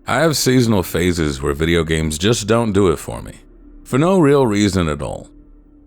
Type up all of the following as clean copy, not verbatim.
I have seasonal phases where video games just don't do it for me. For no real reason at all.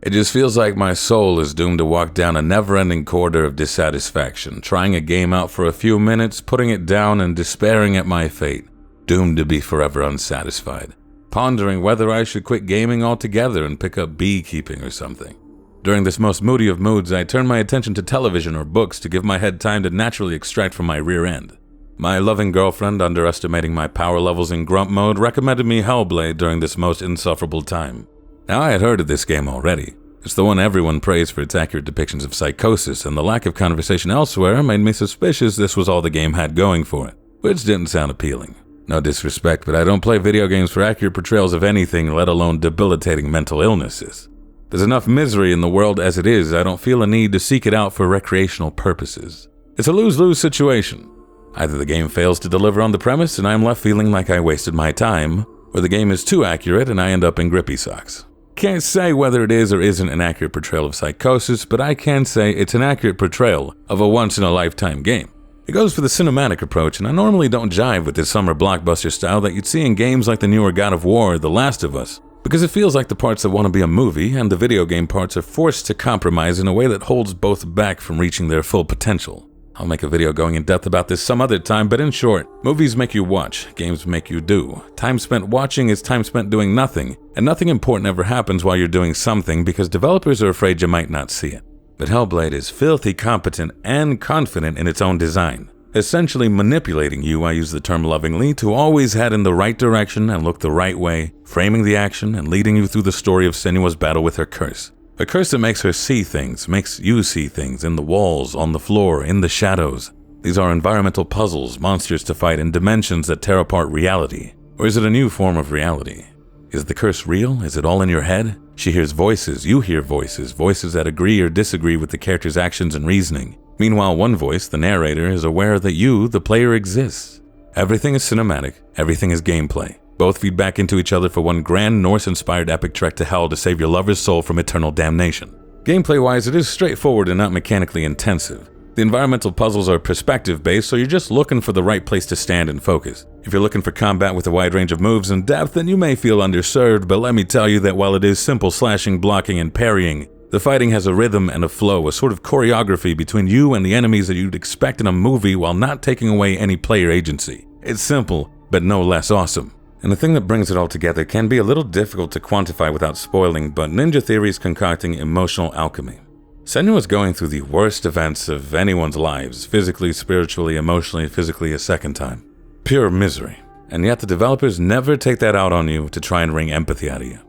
It just feels like my soul is doomed to walk down a never-ending corridor of dissatisfaction, trying a game out for a few minutes, putting it down and despairing at my fate, doomed to be forever unsatisfied, pondering whether I should quit gaming altogether and pick up beekeeping or something. During this most moody of moods, I turn my attention to television or books to give my head time to naturally extract from my rear end. My loving girlfriend, underestimating my power levels in grump mode, recommended me Hellblade during this most insufferable time. Now I had heard of this game already. It's the one everyone praised for its accurate depictions of psychosis, and the lack of conversation elsewhere made me suspicious this was all the game had going for it, which didn't sound appealing. No disrespect, but I don't play video games for accurate portrayals of anything, let alone debilitating mental illnesses. There's enough misery in the world as it is. I don't feel a need to seek it out for recreational purposes. It's a lose-lose situation. Either the game fails to deliver on the premise and I'm left feeling like I wasted my time, or the game is too accurate and I end up in grippy socks. Can't say whether it is or isn't an accurate portrayal of psychosis, but I can say it's an accurate portrayal of a once-in-a-lifetime game. It goes for the cinematic approach, and I normally don't jive with this summer blockbuster style that you'd see in games like the newer God of War or The Last of Us, because it feels like the parts that want to be a movie and the video game parts are forced to compromise in a way that holds both back from reaching their full potential. I'll make a video going in depth about this some other time, but in short, movies make you watch, games make you do. Time spent watching is time spent doing nothing, and nothing important ever happens while you're doing something because developers are afraid you might not see it. But Hellblade is filthy competent and confident in its own design, essentially manipulating you, I use the term lovingly, to always head in the right direction and look the right way, framing the action and leading you through the story of Senua's battle with her curse. A curse that makes her see things, makes you see things in the walls, on the floor, in the shadows. These are environmental puzzles, monsters to fight, and dimensions that tear apart reality. Or is it a new form of reality? Is the curse real? Is it all in your head? She hears voices, you hear voices, voices that agree or disagree with the character's actions and reasoning. Meanwhile, one voice, the narrator, is aware that you, the player, exists. Everything is cinematic, everything is gameplay. Both feed back into each other for one grand Norse-inspired epic trek to hell to save your lover's soul from eternal damnation. Gameplay-wise, it is straightforward and not mechanically intensive. The environmental puzzles are perspective-based, so you're just looking for the right place to stand and focus. If you're looking for combat with a wide range of moves and depth, then you may feel underserved, but let me tell you that while it is simple slashing, blocking, and parrying, the fighting has a rhythm and a flow, a sort of choreography between you and the enemies that you'd expect in a movie while not taking away any player agency. It's simple, but no less awesome. And the thing that brings it all together can be a little difficult to quantify without spoiling, but Ninja Theory is concocting emotional alchemy. Senua is going through the worst events of anyone's lives, physically, spiritually, emotionally, physically a second time. Pure misery. And yet the developers never take that out on you to try and wring empathy out of you.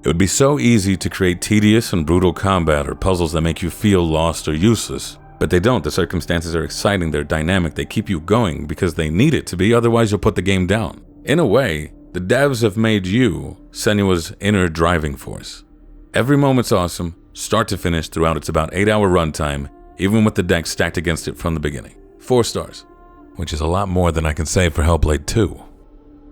It would be so easy to create tedious and brutal combat or puzzles that make you feel lost or useless, but they don't. The circumstances are exciting, they're dynamic, they keep you going because they need it to be, otherwise you'll put the game down. In a way, the devs have made you Senua's inner driving force. Every moment's awesome, start to finish throughout its about 8-hour runtime, even with the deck stacked against it from the beginning. 4 stars, which is a lot more than I can say for Hellblade 2.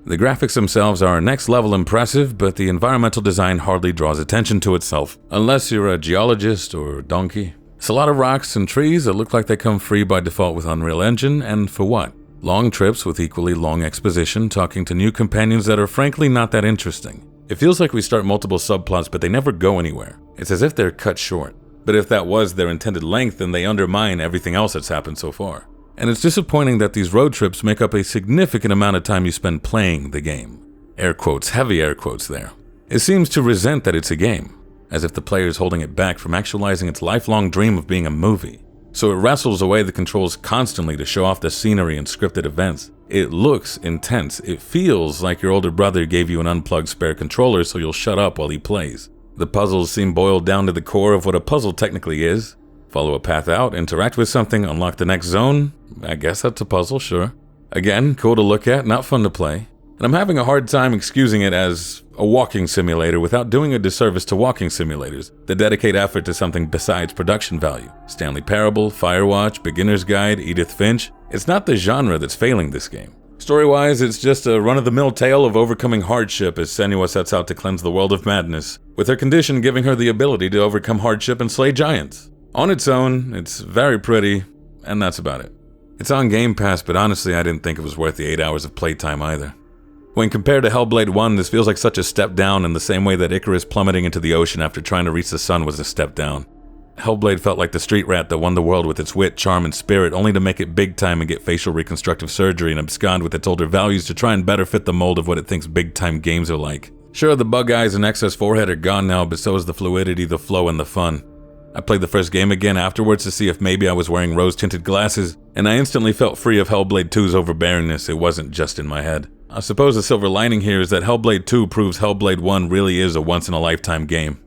The graphics themselves are next level impressive, but the environmental design hardly draws attention to itself, unless you're a geologist or a donkey. It's a lot of rocks and trees that look like they come free by default with Unreal Engine, and for what? Long trips with equally long exposition, talking to new companions that are frankly not that interesting. It feels like we start multiple subplots, but they never go anywhere. It's as if they're cut short. But if that was their intended length, then they undermine everything else that's happened so far. And it's disappointing that these road trips make up a significant amount of time you spend playing the game. Air quotes, heavy air quotes there. It seems to resent that it's a game, as if the player is holding it back from actualizing its lifelong dream of being a movie. So it wrestles away the controls constantly to show off the scenery and scripted events. It looks intense. It feels like your older brother gave you an unplugged spare controller so you'll shut up while he plays. The puzzles seem boiled down to the core of what a puzzle technically is. Follow a path out, interact with something, unlock the next zone. I guess that's a puzzle, sure. Again, cool to look at, not fun to play. And I'm having a hard time excusing it as a walking simulator without doing a disservice to walking simulators that dedicate effort to something besides production value. Stanley Parable, Firewatch, Beginner's Guide, Edith Finch. It's not the genre that's failing this game. Story-wise, it's just a run-of-the-mill tale of overcoming hardship as Senua sets out to cleanse the world of madness, with her condition giving her the ability to overcome hardship and slay giants. On its own, it's very pretty, and that's about it. It's on Game Pass, but honestly I didn't think it was worth the 8 hours of playtime either. When compared to Hellblade 1, this feels like such a step down in the same way that Icarus plummeting into the ocean after trying to reach the sun was a step down. Hellblade felt like the street rat that won the world with its wit, charm, and spirit, only to make it big time and get facial reconstructive surgery and abscond with its older values to try and better fit the mold of what it thinks big time games are like. Sure, the bug eyes and excess forehead are gone now, but so is the fluidity, the flow, and the fun. I played the first game again afterwards to see if maybe I was wearing rose-tinted glasses, and I instantly felt free of Hellblade 2's overbearingness. It wasn't just in my head. I suppose the silver lining here is that Hellblade 2 proves Hellblade 1 really is a once-in-a-lifetime game.